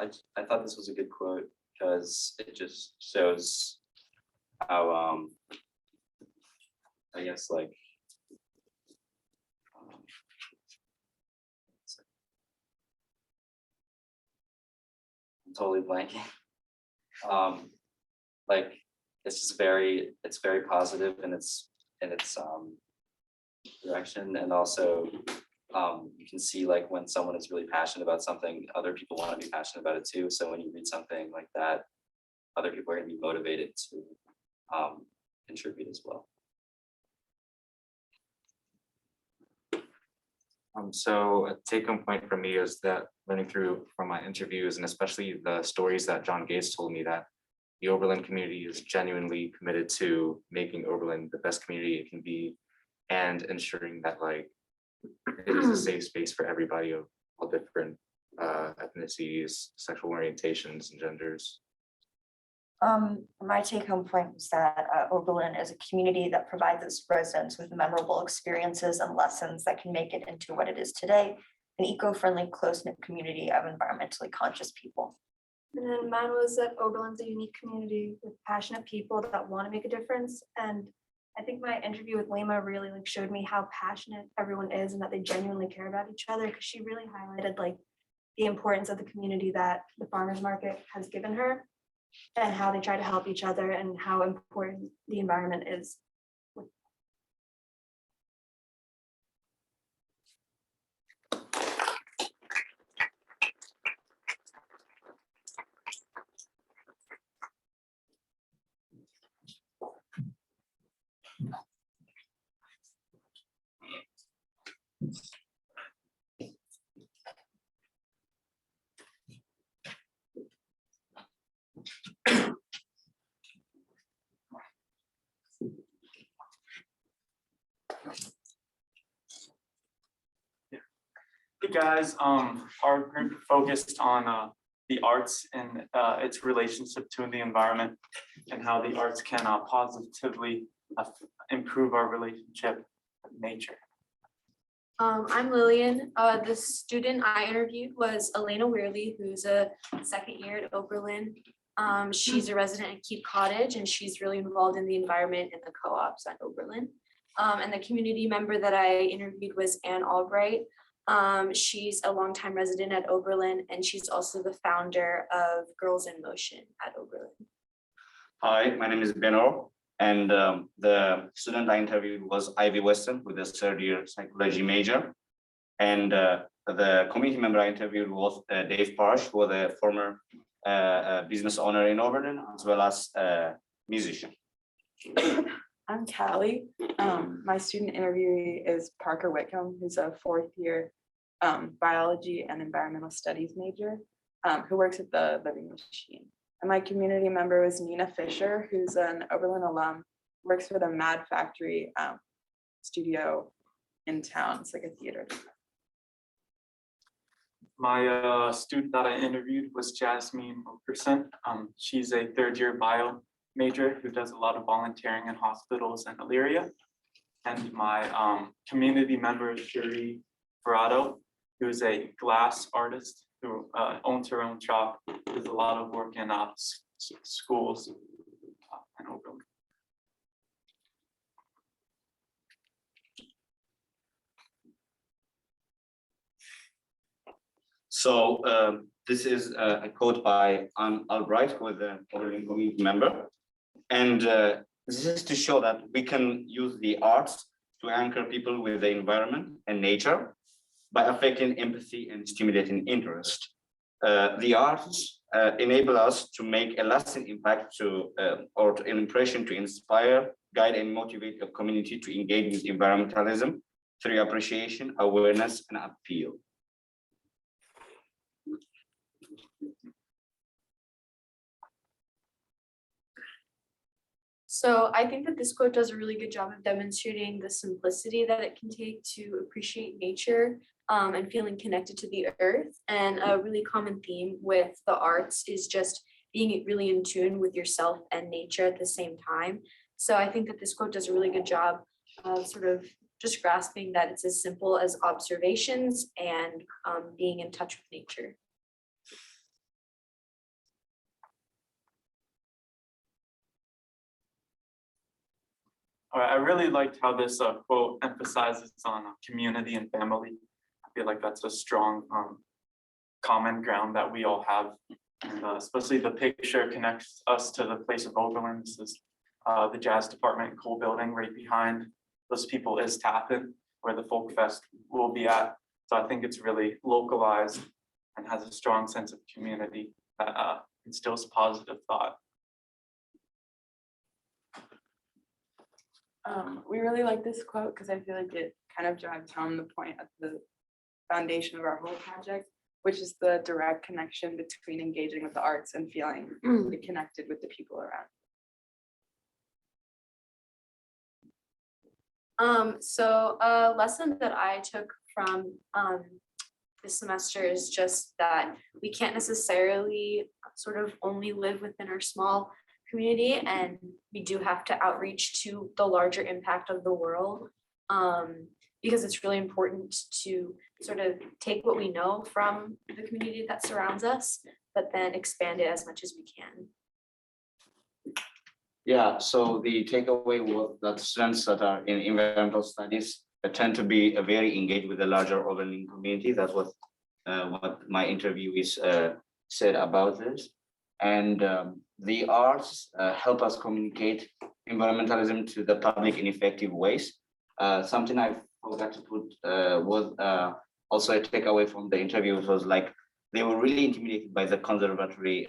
Speaker 23: I thought this was a good quote because it just shows how I guess like I'm totally blanking. Like it's just it's very positive in its direction, and also you can see like when someone is really passionate about something, other people want to be passionate about it too. So when you read something like that, other people are going to be motivated to contribute as well.
Speaker 3: So a take-home point for me is that learning through from my interviews, and especially the stories that John Gates told me, that the Oberlin community is genuinely committed to making Oberlin the best community it can be, and ensuring that like it is a safe space for everybody of all different ethnicities, sexual orientations, and genders.
Speaker 2: My take home point was that Oberlin is a community that provides its residents with memorable experiences and lessons that can make it into what it is today, an eco-friendly, close-knit community of environmentally conscious people.
Speaker 5: And then mine was that Oberlin's a unique community with passionate people that want to make a difference. And I think my interview with Lima really like showed me how passionate everyone is and that they genuinely care about each other, because she really highlighted like the importance of the community that the farmers market has given her and how they try to help each other and how important the environment is.
Speaker 22: Hey guys, our group focused on the arts and its relationship to the environment and how the arts can positively improve our relationship with nature.
Speaker 20: I'm Lillian. The student I interviewed was Elena Weirley, who's a second year at Oberlin. She's a resident at Keep Cottage, and she's really involved in the environment and the co-ops at Oberlin. And the community member that I interviewed was Ann Albright. She's a longtime resident at Oberlin, and she's also the founder of Girls in Motion at Oberlin.
Speaker 6: Hi, my name is Benor, and the student I interviewed was Ivy Weston with a third year psychology major. And the community member I interviewed was Dave Parsh, who was a former business owner in Oberlin, as well as a musician.
Speaker 13: I'm Callie. My student interviewee is Parker Whitcomb, who's a fourth year biology and environmental studies major, who works at the Living Machine. And my community member was Nina Fisher, who's an Oberlin alum, works for the Mad Factory studio in town. It's like a theater.
Speaker 22: My student that I interviewed was Jasmine Wilkerson. She's a third year bio major who does a lot of volunteering in hospitals in Elyria. And my community member is Cherie Verado, who's a glass artist who owns her own shop, does a lot of work in schools in Oberlin.
Speaker 6: So this is a quote by Ann Albright, who is an Oberlin community member. And this is to show that we can use the arts to anchor people with the environment and nature by affecting empathy and stimulating interest. The arts enable us to make a lasting impact or an impression to inspire, guide, and motivate a community to engage with environmentalism through appreciation, awareness, and appeal.
Speaker 20: So I think that this quote does a really good job of demonstrating the simplicity that it can take to appreciate nature and feeling connected to the earth. And a really common theme with the arts is just being really in tune with yourself and nature at the same time. So I think that this quote does a really good job of sort of just grasping that it's as simple as observations and being in touch with nature.
Speaker 22: All right, I really liked how this quote emphasizes on community and family. I feel like that's a strong common ground that we all have. And especially the picture connects us to the place of Oberlin. This is the jazz department and Cole building right behind those people is Tappan, where the Folk Fest will be at. So I think it's really localized and has a strong sense of community that instills positive thought.
Speaker 13: We really like this quote because I feel like it kind of drives home the point at the foundation of our whole project, which is the direct connection between engaging with the arts and feeling connected with the people around.
Speaker 20: So a lesson that I took from
Speaker 8: this semester is just that we can't necessarily sort of only live within our small community, and we do have to outreach to the larger impact of the world. Because it's really important to sort of take what we know from the community that surrounds us, but then expand it as much as we can.
Speaker 6: Yeah, so the takeaway was that students that are in environmental studies tend to be very engaged with the larger Oberlin community. That's what my interviewees said about this. And the arts help us communicate environmentalism to the public in effective ways. Something I forgot to put was also a takeaway from the interview was like they were really intimidated by the conservatory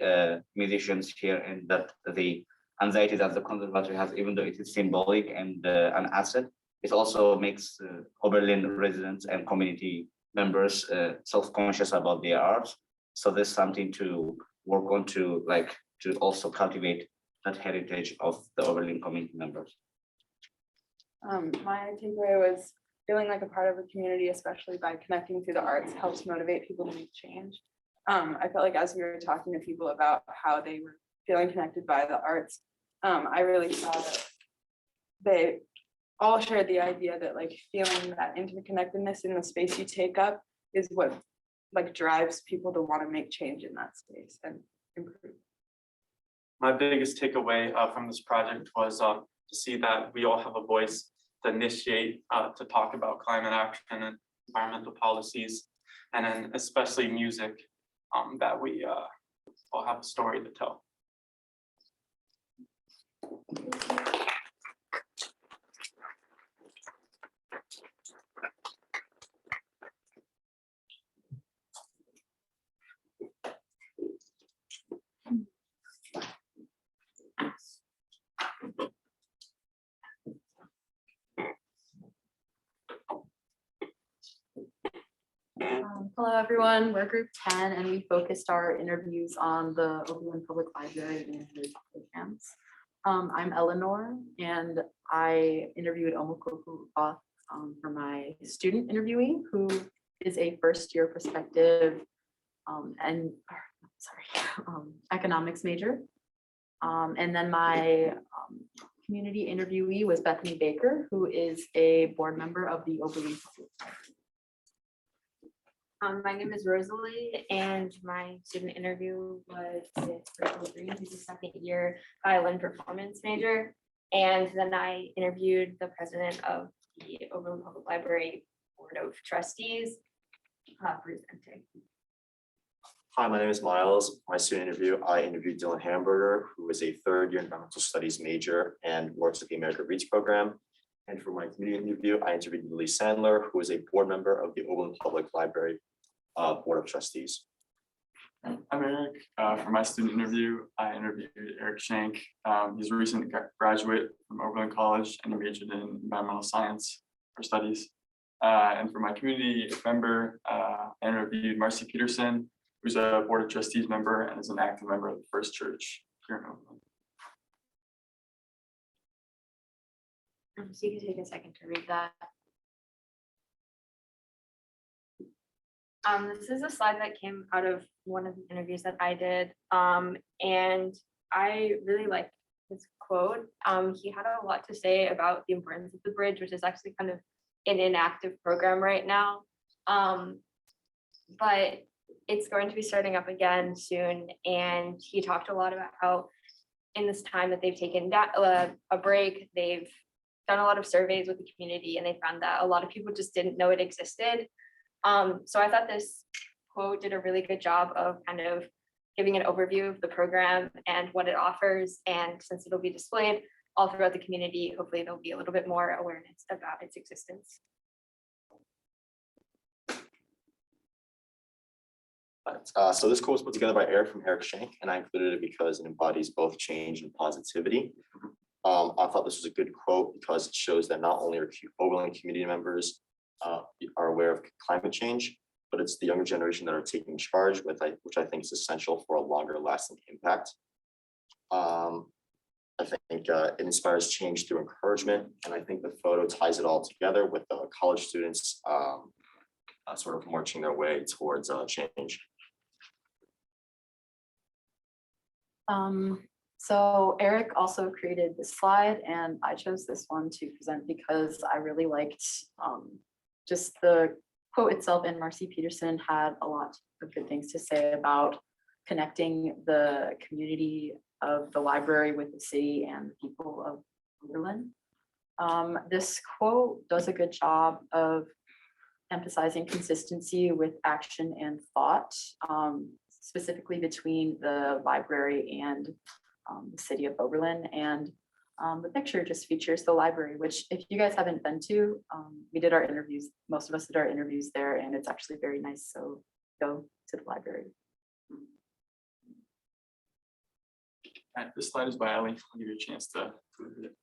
Speaker 6: musicians here, and that the anxiety that the conservatory has, even though it is symbolic and an asset, it also makes Oberlin residents and community members self-conscious about their art. So there's something to work on to also cultivate that heritage of the Oberlin community members.
Speaker 13: My takeaway was feeling like a part of a community, especially by connecting through the arts, helps motivate people to make change. I felt like as we were talking to people about how they were feeling connected by the arts, I really saw that they all shared the idea that like feeling that interconnectedness in the space you take up is what like drives people to want to make change in that space and improve.
Speaker 14: My biggest takeaway from this project was to see that we all have a voice to initiate, to talk about climate action and environmental policies, and then especially music, that we all have a story to tell.
Speaker 20: Hello, everyone. We're group 10, and we focused our interviews on the Oberlin Public Library and their programs. I'm Eleanor, and I interviewed Omokoku for my student interviewee, who is a first-year prospective economics major. And then my community interviewee was Bethany Baker, who is a board member of the Oberlin Public Library.
Speaker 8: My name is Rosalie, and my student interview was with Rachel Green, who's a second-year violin performance major. And then I interviewed the president of the Oberlin Public Library Board of Trustees, Bruce Ente.
Speaker 9: Hi, my name is Miles. My student interview, I interviewed Dylan Hamburger, who is a third-year environmental studies major and works at the America Reach program. And for my community interview, I interviewed Lily Sandler, who is a board member of the Oberlin Public Library Board of Trustees.
Speaker 10: I'm Eric. For my student interview, I interviewed Eric Shank. He's a recent graduate from Oberlin College and he majored in environmental science or studies. And for my community member, I interviewed Marcy Peterson, who's a Board of Trustees member and is an active member of the First Church here in Oberlin.
Speaker 8: So you can take a second to read that. This is a slide that came out of one of the interviews that I did. And I really liked his quote. He had a lot to say about the importance of the bridge, which is actually kind of an inactive program right now. But it's going to be starting up again soon. And he talked a lot about how in this time that they've taken a break, they've done a lot of surveys with the community, and they found that a lot of people just didn't know it existed. So I thought this quote did a really good job of kind of giving an overview of the program and what it offers. And since it'll be displayed all throughout the community, hopefully there'll be a little bit more awareness about its existence.
Speaker 9: So this quote was put together by Eric from Eric Shank, and I included it because it embodies both change and positivity. I thought this was a good quote because it shows that not only are Oberlin community members are aware of climate change, but it's the younger generation that are taking charge, which I think is essential for a longer lasting impact. I think it inspires change through encouragement, and I think the photo ties it all together with the college students sort of marching their way towards change.
Speaker 13: So Eric also created this slide, and I chose this one to present because I really liked just the quote itself, and Marcy Peterson had a lot of good things to say about connecting the community of the library with the city and the people of Oberlin. This quote does a good job of emphasizing consistency with action and thought, specifically between the library and the city of Oberlin. And the picture just features the library, which if you guys haven't been to, we did our interviews, most of us did our interviews there, and it's actually very nice. So go to the library.
Speaker 10: This slide is by Ellie. I'll give you a chance to look at it.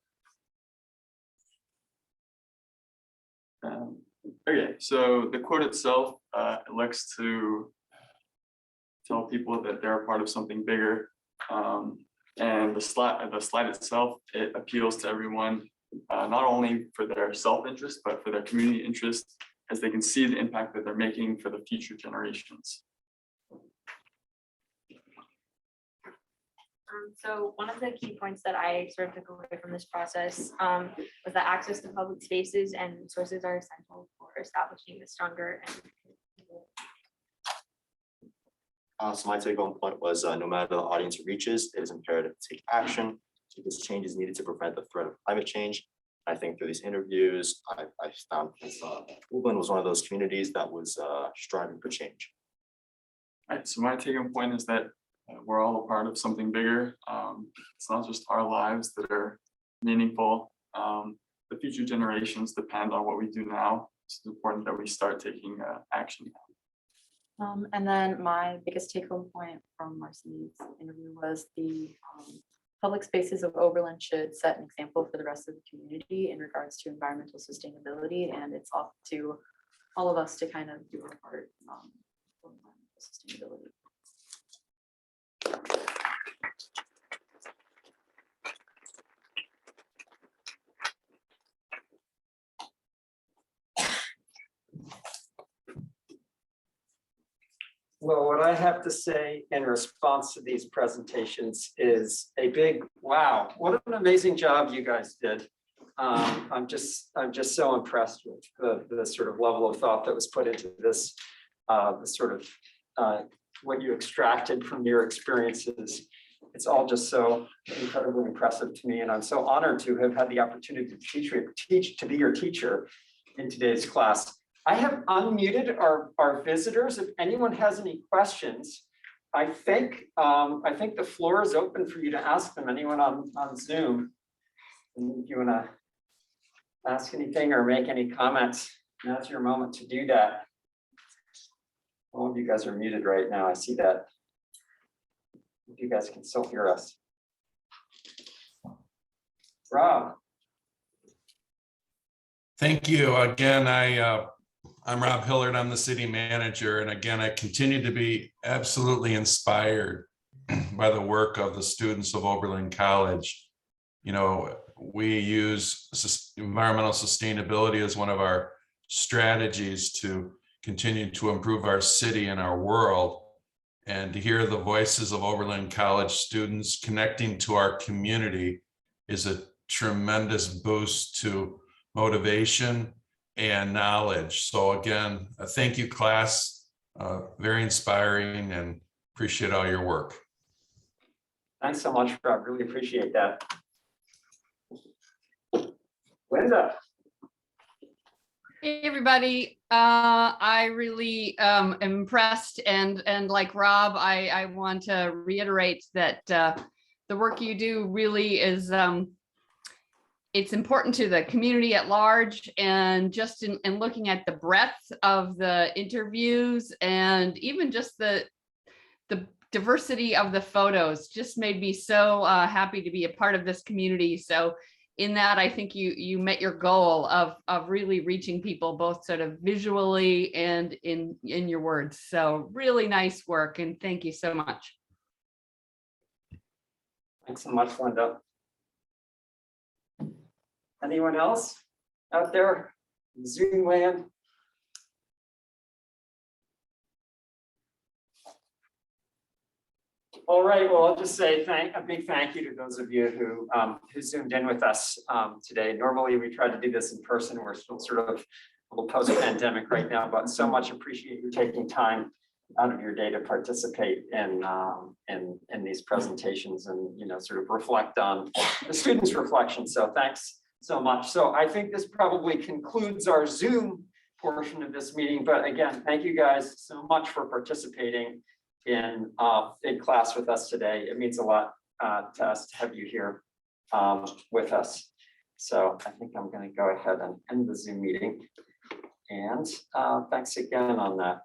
Speaker 10: Okay, so the quote itself it looks to tell people that they're a part of something bigger. And the slide itself, it appeals to everyone, not only for their self-interest, but for their community interest, as they can see the impact that they're making for the future generations.
Speaker 8: So one of the key points that I sort of took away from this process was that access to public spaces and resources are essential for establishing a stronger and
Speaker 9: So my take home point was no matter the audience it reaches, it is imperative to take action because change is needed to prevent the threat of climate change. I think through these interviews, I found Oberlin was one of those communities that was striving for change.
Speaker 10: All right, so my take home point is that we're all a part of something bigger. It's not just our lives that are meaningful. The future generations depend on what we do now. It's important that we start taking action.
Speaker 13: And then my biggest take home point from Marcy's interview was the public spaces of Oberlin should set an example for the rest of the community in regards to environmental sustainability. And it's up to all of us to kind of do our part for environmental sustainability.
Speaker 7: Well, what I have to say in response to these presentations is a big wow. What an amazing job you guys did. I'm just so impressed with the sort of level of thought that was put into this, the sort of what you extracted from your experiences. It's all just so incredibly impressive to me, and I'm so honored to have had the opportunity to be your teacher in today's class. I have unmuted our visitors. If anyone has any questions, I think the floor is open for you to ask them. Anyone on Zoom, if you want to ask anything or make any comments, now's your moment to do that. All of you guys are muted right now. I see that. If you guys can still hear us. Rob.
Speaker 11: Thank you. Again, I'm Rob Hillard. I'm the city manager. And again, I continue to be absolutely inspired by the work of the students of Oberlin College. You know, we use environmental sustainability as one of our strategies to continue to improve our city and our world. And to hear the voices of Oberlin College students connecting to our community is a tremendous boost to motivation and knowledge. So again, thank you, class. Very inspiring and appreciate all your work.
Speaker 7: Thanks so much, Rob. Really appreciate that. Linda.
Speaker 12: Hey, everybody. I really am impressed and like Rob, I want to reiterate that the work you do really is it's important to the community at large, and just in looking at the breadth of the interviews and even just the diversity of the photos just made me so happy to be a part of this community. So in that, I think you met your goal of really reaching people both sort of visually and in your words. So really nice work, and thank you so much.
Speaker 7: Thanks so much, Linda. Anyone else out there in Zoom land? All right, well, I'll just say a big thank you to those of you who zoomed in with us today. Normally, we try to do this in person. We're still sort of a little post-pandemic right now, but so much appreciate you taking time out of your day to participate in these presentations and, sort of reflect on the students' reflection. So thanks so much. So I think this probably concludes our Zoom portion of this meeting. But again, thank you guys so much for participating in class with us today. It means a lot to us to have you here with us. So I think I'm going to go ahead and end the Zoom meeting. And thanks again on that.